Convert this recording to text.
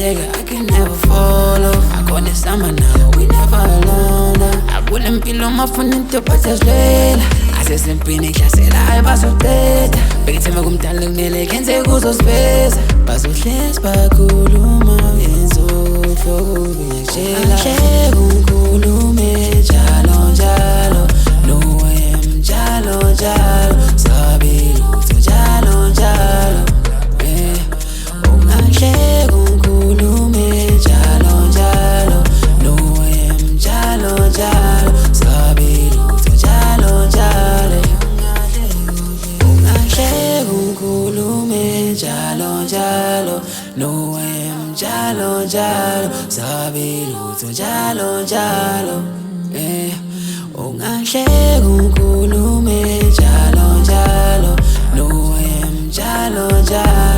I can never follow. I call this summer now, we never alone. I wouldn't be on my phone into Pataswela. I say simply hlasela ayibazoteta. Bekithemba kumdala kunele kenze kuzosipeza. Bazohlezi bakhuluma ngenzofo ngiyakutshela. Hleka ungikhulume njalo njalo. No am njalo njalo. Sabi lutho njalo njalo. Ungahleka ungikhulume njalo njalo. No am njalo njalo. Sabi lutho njalo njalo. Ungahleka ungikhulume njalo njalo. No am njalo njalo. Sabi lutho njalo njalo. Ungahleka ungikhulume njalo njalo. No am njalo njalo.